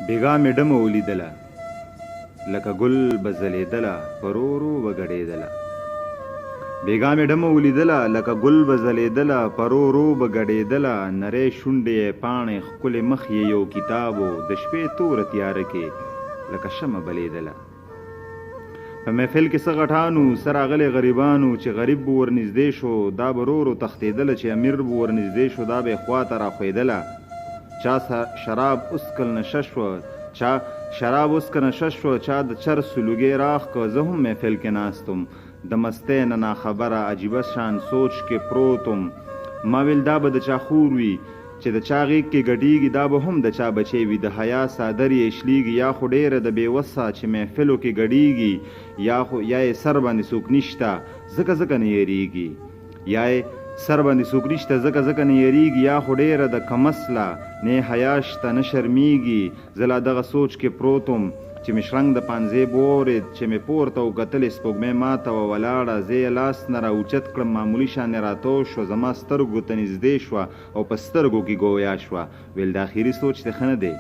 بېګا مې ډمه ولیدله لکه ګل به ځلېدله په ورو ورو به ګډېدله. بېګا مې ډمه ولیدله لکه ګل به ځلېدله په ورو ورو به ګډېدله. نری شونډې یې پاڼې ښکلې مخ یې یو کتاب و د شپې توره تیاره کې لکه شمه بلېدله. په محفل کې څه غټانو څه راغلي غریبانو چې غریب به ورنږدې شو دا به ورو ورو تښتېدله چې امیر به ورنږدې شو دا به یې خواته راښوېدله. چا شراب اسکل نشه شوه چا د چرس لوګی راغ که زه هم محفل کې ناستم د مستۍ نه ناخبره عجیبه شان سوچ کې پروتم. ما ویل دا به د چا خور وي چې د چا غېږ کې ګډېږي دا به هم د چا بچی وي د حیا څادر یې شلېږي یا خو ډېره د بېوسه چې محفلو کې ګډېږي یا یې سر باندې څوک نشته ځکه نه یېرېږي نه یریږي یا خو ډېره د کمسله نه حیا شته نه شرمیږي. زه لا دغه سوچ کې پروتم چې مې شرنګ د پانزیب واورېد چې مې پورته وکتلې سپوږمۍ ماته وه ولاړه. زه یې لاس نه راوچت کړم معمولي شانې راتاو شوه زما سترګو ته نږدې شوه او په سترګو کې ګویا شوه. ویل د اخري سوچ دی ښه نه دی.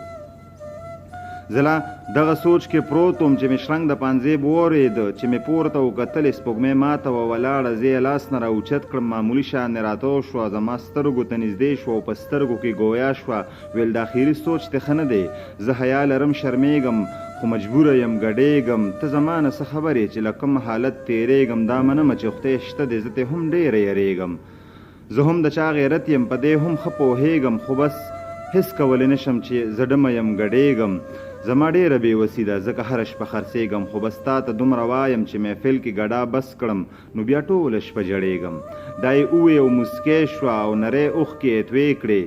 زه لا دغه سوچ کې پروتم چې مې شرنګ د پانزیب واورېد چې مې پورته وکتلې سپوږمۍ ماته وه ولاړه. زه یې لاس نه راوچت کړم معمولي شانې راتاو شوه زما سترګو ته نږدې شوه او په سترګو کې ګویا شوه. ویل د اخري سوچ دی ښه نه دی. زه حیا لرم شرمېږم خو مجبوره یم ګډېږم. ته زما نه څه خبرې چې له کوم حالت تېرېږم دا منمه چې خدای شته دی زه ترې هم ډېره یېرېږم. زه هم د چا غیرت یم په دې هم ښه پوهېږم خو بس هېڅ کولی نه شم چې زه ډمه یم ګډېږم. زما ډېره بېوسي ده ځکه هره شپه خرڅېږم خو بس تا ته دومره وایم چې محفل کې ګډا بس کړم نو بیا ټوله شپه ژړېږم. دا یې ووې او موسکۍ شوه او نری اوښکې یې تویې کړې.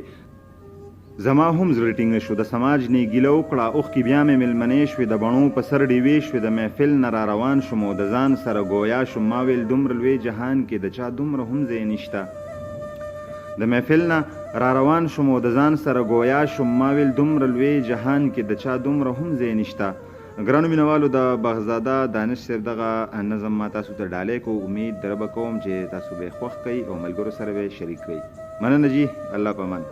زما هم زړه ټینګه شو د سماج نه یې ګیله وکړه اوښکې بیا مې مېلمنې شوې د بڼو په سر ډیوې شوې د محفل نه را روان شوم او د ځان سره ګویا شوم. ما ویل دومره لوی جهان کې د چا دومره هم ځای نشته. د محفل نه را روان شوم او د ځان سره ګویا شوم. ما ویل دومره لوی جهان کې د چا دومره هم ځای نشته. ګرانو مینوالو د بغزاده دانش صاحب دغه نظم ما تاسو ته ډالۍ کو امید در به کوم چې تاسو به یې خوښ کوئ او ملګرو سره به یې شریک کوئ. مننه جي الله په امان.